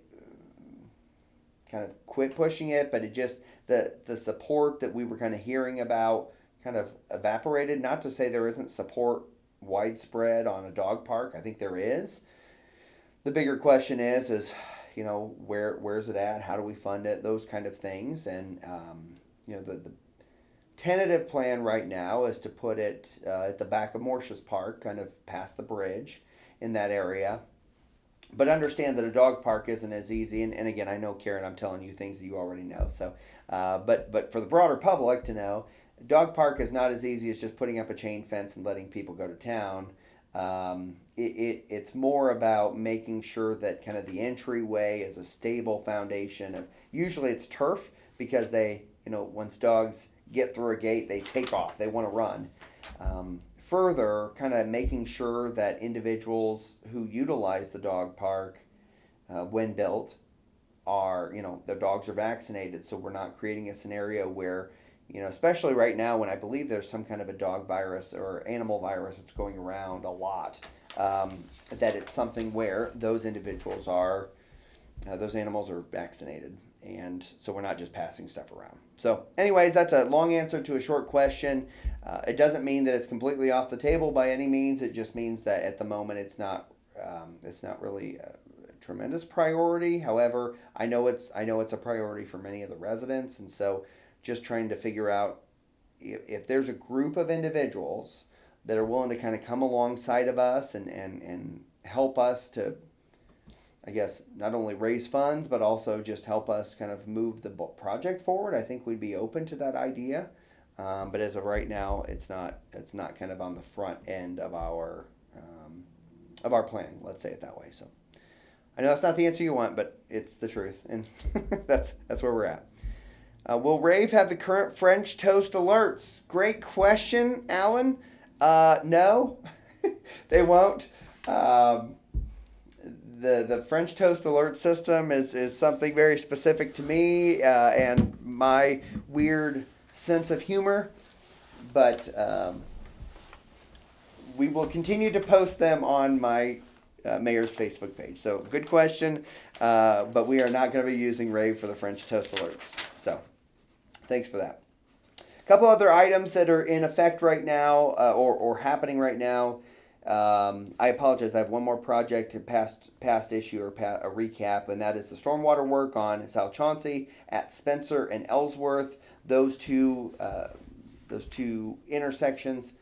kind of quit pushing it, but it just, the support that we were kind of hearing about kind of evaporated. Not to say there isn't support widespread on a dog park. I think there is. The bigger question is where's it at? How do we fund it? Those kind of things. And, the tentative plan right now is to put it at the back of Morsh's Park, kind of past the bridge in that area. But understand that a dog park isn't as easy. And again, I know, Karen, I'm telling you things that you already know. So, but for the broader public to know, dog park is not as easy as just putting up a chain fence and letting people go to town. It's more about making sure that kind of the entryway is a stable foundation of, usually it's turf, because they, once dogs get through a gate, they take off, they want to run. Further, kind of making sure that individuals who utilize the dog park when built are, their dogs are vaccinated, so we're not creating a scenario where, especially right now when I believe there's some kind of a dog virus or animal virus that's going around a lot, that it's something where those individuals are, those animals are vaccinated. And so we're not just passing stuff around. So anyways, that's a long answer to a short question. It doesn't mean that it's completely off the table by any means. It just means that at the moment it's not really a tremendous priority. However, I know it's a priority for many of the residents. And so just trying to figure out if there's a group of individuals that are willing to kind of come alongside of us and help us to, I guess, not only raise funds, but also just help us kind of move the project forward. I think we'd be open to that idea. But as of right now, it's not kind of on the front end of our planning. Let's say it that way. So I know that's not the answer you want, but it's the truth. And that's where we're at. Will Rave have the current French toast alerts? Great question, Alan. No, they won't. The French toast alert system is something very specific to me and my weird sense of humor. But we will continue to post them on my mayor's Facebook page. So good question, but we are not going to be using Rave for the French toast alerts. So thanks for that. A couple other items that are in effect right now or happening right now. I apologize. I have one more project, past issue or a recap, and that is the stormwater work on South Chauncey at Spencer and Ellsworth. Those two intersections.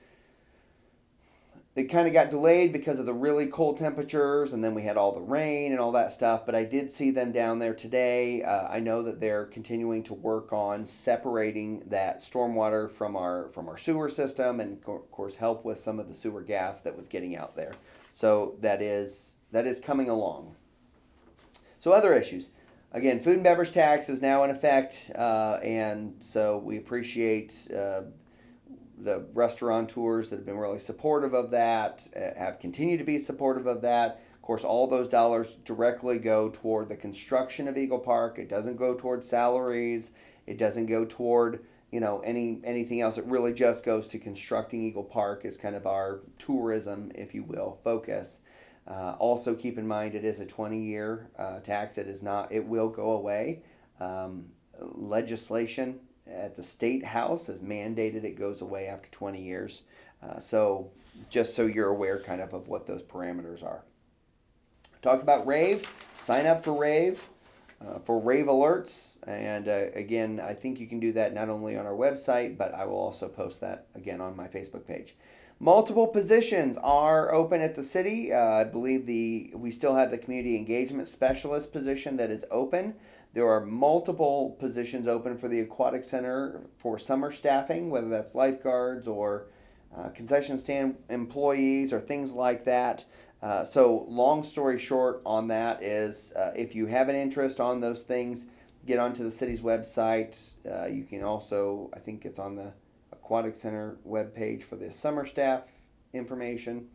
They kind of got delayed because of the really cold temperatures, and then we had all the rain and all that stuff. But I did see them down there today. I know that they're continuing to work on separating that stormwater from our sewer system, and of course help with some of the sewer gas that was getting out there. So that is coming along. So other issues. Again, food and beverage tax is now in effect, and so we appreciate the restaurateurs that have been really supportive of that, have continued to be supportive of that. Of course, all those dollars directly go toward the construction of Eagle Park. It doesn't go toward salaries. It doesn't go toward anything else. It really just goes to constructing Eagle Park as kind of our tourism, if you will, focus. Also, keep in mind it is a 20-year tax. It is not. It will go away. Legislation at the state house has mandated it goes away after 20 years. So just so you're aware kind of what those parameters are. Talk about Rave. Sign up for Rave alerts. And again, I think you can do that not only on our website, but I will also post that again on my Facebook page. Multiple positions are open at the city. I believe we still have the community engagement specialist position that is open. There are multiple positions open for the Aquatic Center for summer staffing, whether that's lifeguards or concession stand employees or things like that. So long story short on that is if you have an interest on those things, get onto the city's website. You can also, I think it's on the Aquatic Center webpage for the summer staff information.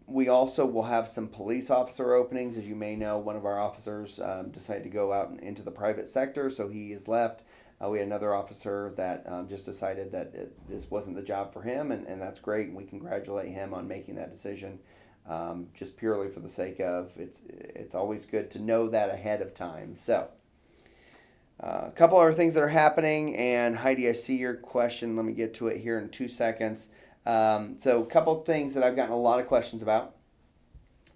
We also will have some police officer openings. As you may know, one of our officers decided to go out into the private sector, so he is left. We had another officer that just decided that this wasn't the job for him, and that's great. And we congratulate him on making that decision, just purely for the sake of it's always good to know that ahead of time. So a couple other things that are happening, and Heidi, I see your question. Let me get to it here in 2 seconds. So a couple things that I've gotten a lot of questions about.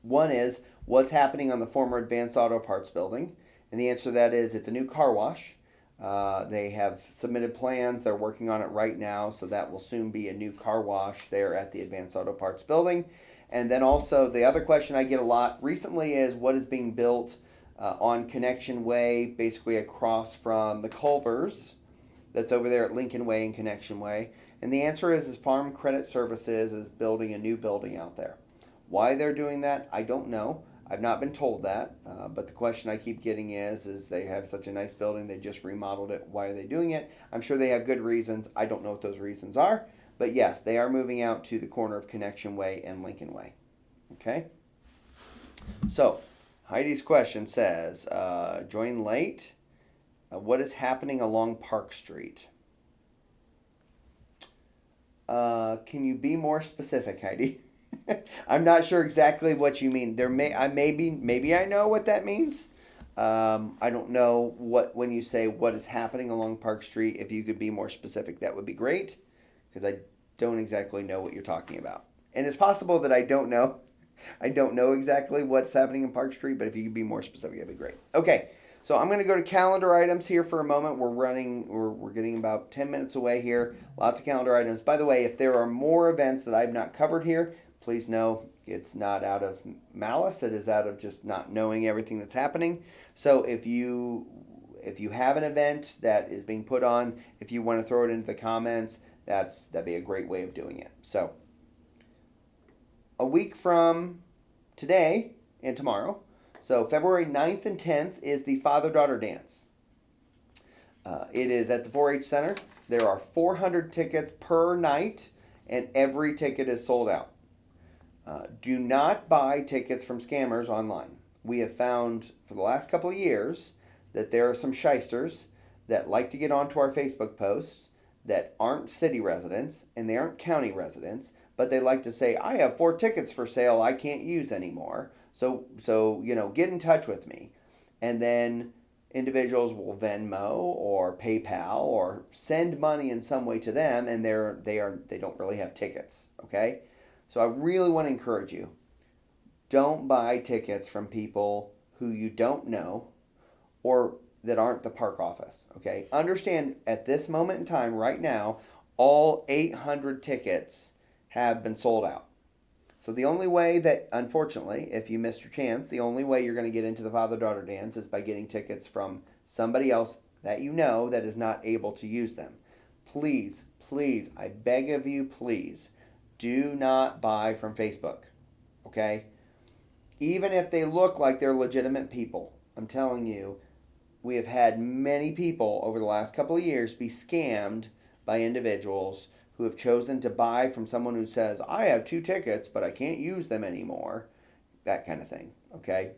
One is what's happening on the former Advanced Auto Parts building, and the answer to that is it's a new car wash. They have submitted plans. They're working on it right now, so that will soon be a new car wash there at the Advanced Auto Parts building. And then also the other question I get a lot recently is what is being built on Connection Way, basically across from the Culvers that's over there at Lincoln Way and Connection Way. And the answer is Farm Credit Services is building a new building out there. Why they're doing that, I don't know. I've not been told that, but the question I keep getting is they have such a nice building, they just remodeled it. Why are they doing it? I'm sure they have good reasons. I don't know what those reasons are, but yes, they are moving out to the corner of Connection Way and Lincoln Way. Okay? So, Heidi's question says, join late. What is happening along Park Street? Can you be more specific, Heidi? I'm not sure exactly what you mean. Maybe I know what that means. I don't know when you say what is happening along Park Street. If you could be more specific, that would be great, because I don't exactly know what you're talking about. And it's possible that I don't know. I don't know exactly what's happening in Park Street, but if you could be more specific, that'd be great. Okay. So I'm going to go to calendar items here for a moment. We're getting about 10 minutes away here. Lots of calendar items. By the way, if there are more events that I've not covered here, please know it's not out of malice. It is out of just not knowing everything that's happening. So if you have an event that is being put on, if you want to throw it into the comments, that'd be a great way of doing it. So a week from today and tomorrow, so February 9th and 10th is the father-daughter dance. It is at the 4-H Center. There are 400 tickets per night, and every ticket is sold out. Do not buy tickets from scammers online. We have found for the last couple of years that there are some shysters that like to get onto our Facebook posts that aren't city residents and they aren't county residents, but they like to say, I have 4 tickets for sale I can't use anymore. So get in touch with me. And then individuals will Venmo or PayPal or send money in some way to them, and they don't really have tickets. Okay, so I really want to encourage you: don't buy tickets from people who you don't know or that aren't the park office. Okay, understand at this moment in time, right now, all 800 tickets have been sold out. So the only way that, unfortunately, if you missed your chance, the only way you're going to get into the father-daughter dance is by getting tickets from somebody else that you know that is not able to use them. Please, please, I beg of you, please, do not buy from Facebook, okay? Even if they look like they're legitimate people, I'm telling you, we have had many people over the last couple of years be scammed by individuals who have chosen to buy from someone who says, I have 2 tickets, but I can't use them anymore. That kind of thing, okay?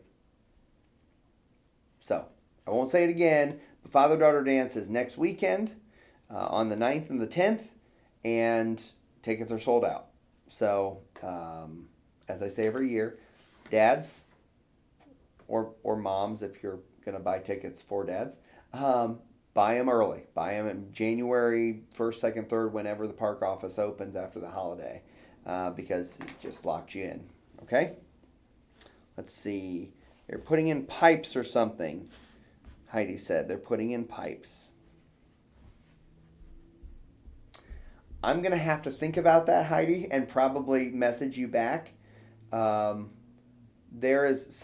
So, I won't say it again, but Father-Daughter Dance is next weekend on the 9th and the 10th, and tickets are sold out. So, as I say every year, dads or moms, if you're going to buy tickets for dads, buy them early. Buy them in January 1st, 2nd, 3rd, whenever the park office opens after the holiday, because it just locks you in. Okay? Let's see. They're putting in pipes or something. Heidi said they're putting in pipes. I'm going to have to think about that, Heidi, and probably message you back. There's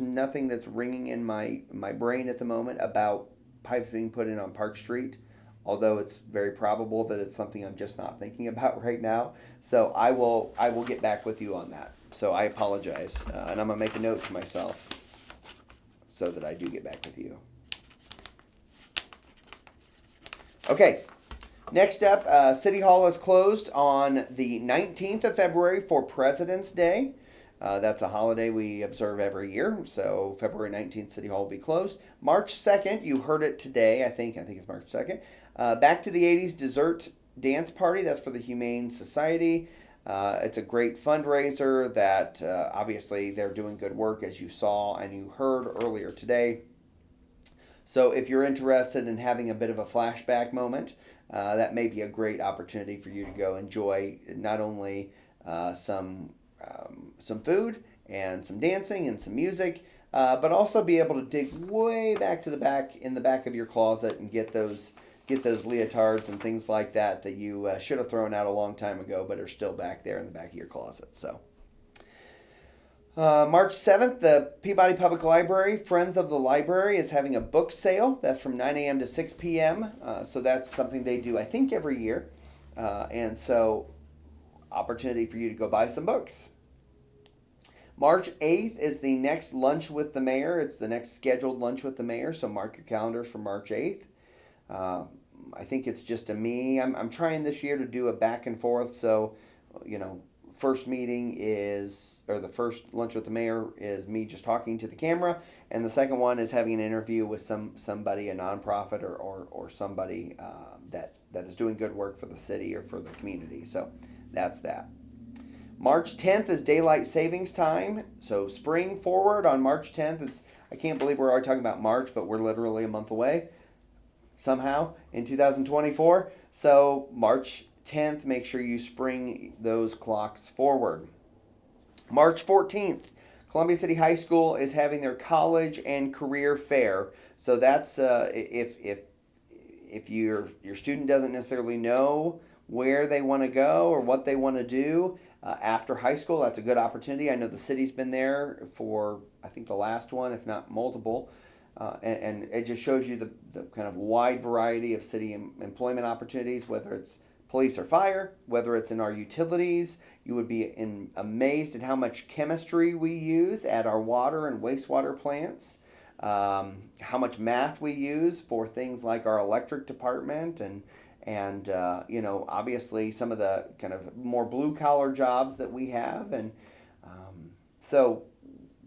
nothing that's ringing in my brain at the moment about pipes being put in on Park Street, although it's very probable that it's something I'm just not thinking about right now. So I will get back with you on that. So I apologize, and I'm gonna make a note to myself so that I do get back with you. Okay. Next up, City Hall is closed on the 19th of February for President's Day. That's a holiday we observe every year. So February 19th, City Hall will be closed. March 2nd, you heard it today, I think it's March 2nd. Back to the 80s dessert dance party. That's for the Humane Society. It's a great fundraiser that obviously they're doing good work, as you saw and you heard earlier today. So if you're interested in having a bit of a flashback moment, that may be a great opportunity for you to go enjoy not only some food and some dancing and some music, but also be able to dig way back to the back in the back of your closet and get those leotards and things like that you should have thrown out a long time ago, but are still back there in the back of your closet. So. March 7th, the Peabody Public Library, Friends of the Library, is having a book sale. That's from 9 a.m. to 6 p.m. So that's something they do, I think, every year. And so, opportunity for you to go buy some books. March 8th is the next Lunch with the Mayor. It's the next scheduled Lunch with the Mayor, so mark your calendars for March 8th. I think it's just I'm trying this year to do a back and forth, so, first meeting the first Lunch with the Mayor is me just talking to the camera, and the second one is having an interview with somebody, a nonprofit or somebody that is doing good work for the city or for the community. So that's that. March 10th is daylight savings time, so spring forward on March 10th. I can't believe we're already talking about March, but we're literally a month away somehow in 2024. So March 10th, make sure you spring those clocks forward. March 14th, Columbia City High School is having their college and career fair. So that's if your student doesn't necessarily know where they want to go or what they want to do after high school, that's a good opportunity. I know the city's been there for, I think, the last one, if not multiple. And it just shows you the kind of wide variety of city employment opportunities, whether it's police or fire, whether it's in our utilities. You would be amazed at how much chemistry we use at our water and wastewater plants, how much math we use for things like our electric department, and obviously some of the kind of more blue-collar jobs that we have. And so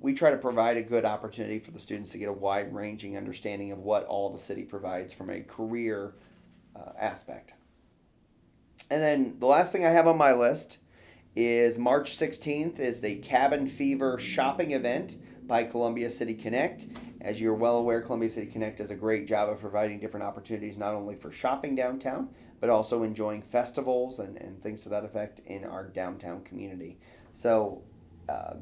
we try to provide a good opportunity for the students to get a wide-ranging understanding of what all the city provides from a career aspect. And then the last thing I have on my list is March 16th is the Cabin Fever shopping event by Columbia City Connect. As you're well aware, Columbia City Connect does a great job of providing different opportunities not only for shopping downtown, but also enjoying festivals and things to that effect in our downtown community. So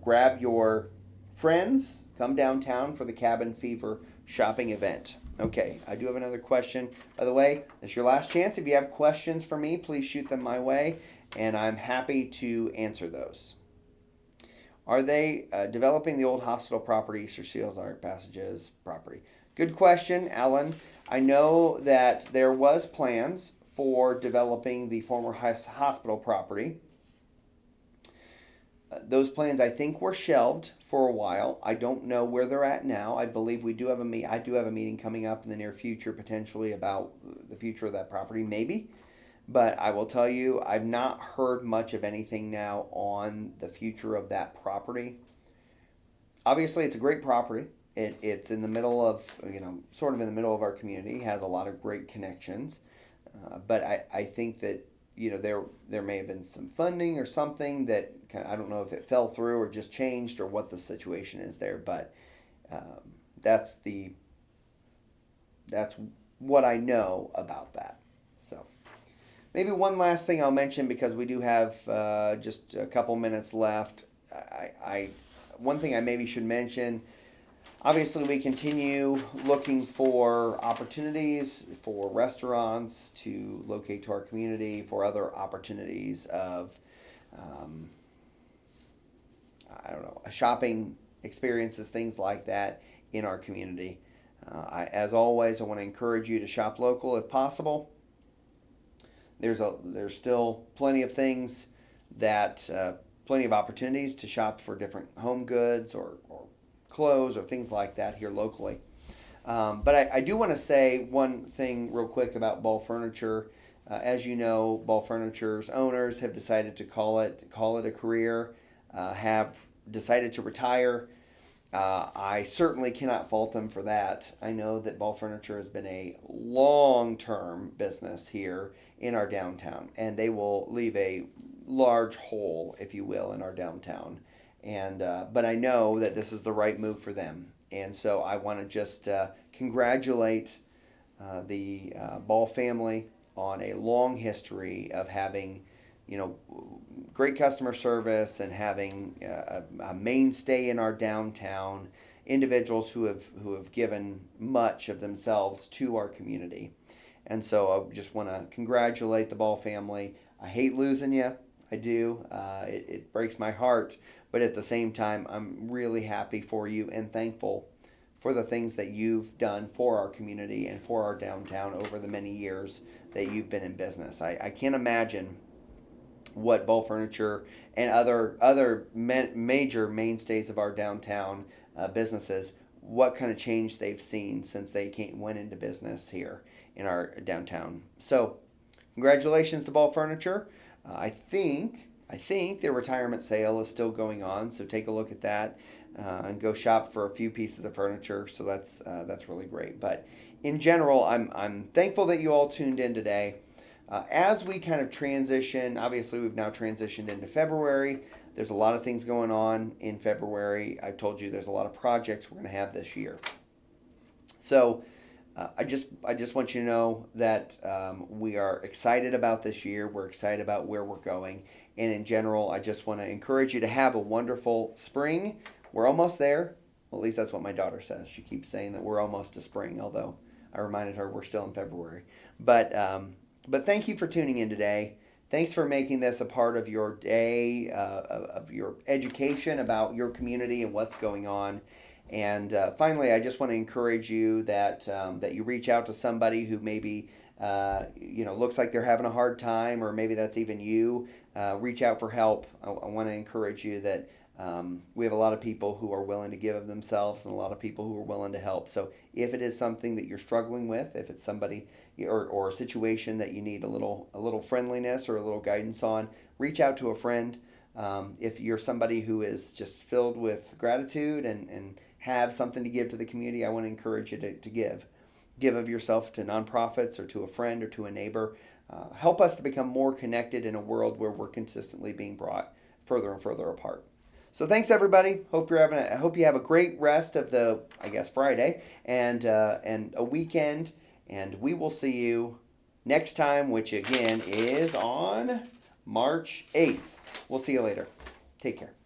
grab your friends, come downtown for the Cabin Fever shopping event. Okay, I do have another question. By the way, this is your last chance. If you have questions for me, please shoot them my way, and I'm happy to answer those. Are they developing the old hospital property, Easter Seals, Art Passages property? Good question, Alan. I know that there was plans for developing the former hospital property. Those plans, I think, were shelved for a while. I don't know where they're at now. I believe we do have I do have a meeting coming up in the near future, potentially about the future of that property, maybe. But I will tell you, I've not heard much of anything now on the future of that property. Obviously, it's a great property. It's in the middle of, sort of in the middle of our community. It has a lot of great connections. But I think that, there may have been some funding or something that I don't know if it fell through or just changed or what the situation is there. But that's what I know about that. So. Maybe one last thing I'll mention, because we do have just a couple minutes left. One thing I maybe should mention, obviously we continue looking for opportunities for restaurants to locate to our community, for other opportunities of, shopping experiences, things like that in our community. As always, I want to encourage you to shop local if possible. There's still plenty of things plenty of opportunities to shop for different home goods or clothes or things like that here locally. But I do want to say one thing real quick about Ball Furniture. As you know, Ball Furniture's owners have decided to call it a career, have decided to retire. I certainly cannot fault them for that. I know that Ball Furniture has been a long-term business here in our downtown, and they will leave a large hole, if you will, in our downtown. And but I know that this is the right move for them, and so I want to just congratulate the Ball family on a long history of having, great customer service and having a mainstay in our downtown, individuals who have given much of themselves to our community. And so I just want to congratulate the Ball family. I hate losing you. I do. It breaks my heart. But at the same time, I'm really happy for you and thankful for the things that you've done for our community and for our downtown over the many years that you've been in business. I can't imagine what Ball Furniture and other major mainstays of our downtown businesses, what kind of change they've seen since they went into business here in our downtown. So, congratulations to Ball Furniture. I think their retirement sale is still going on, so take a look at that and go shop for a few pieces of furniture. So that's really great. But in general, I'm thankful that you all tuned in today. As we kind of transition, obviously we've now transitioned into February. There's a lot of things going on in February. I told you there's a lot of projects we're going to have this year. So I just want you to know that we are excited about this year. We're excited about where we're going. And in general, I just want to encourage you to have a wonderful spring. We're almost there. Well, at least that's what my daughter says. She keeps saying that we're almost to spring, although I reminded her we're still in February. But thank you for tuning in today. Thanks for making this a part of your day, of your education about your community and what's going on. And finally, I just want to encourage you that you reach out to somebody who maybe looks like they're having a hard time, or maybe that's even you. Reach out for help. I want to encourage you that we have a lot of people who are willing to give of themselves and a lot of people who are willing to help. So if it is something that you're struggling with, if it's somebody or a situation that you need a little friendliness or a little guidance on, reach out to a friend. If you're somebody who is just filled with gratitude and have something to give to the community, I want to encourage you to give. Give of yourself to nonprofits or to a friend or to a neighbor. Help us to become more connected in a world where we're consistently being brought further and further apart. So thanks everybody. Hope you have a great rest of the, I guess, Friday and a weekend. And we will see you next time, which again is on March 8th. We'll see you later. Take care.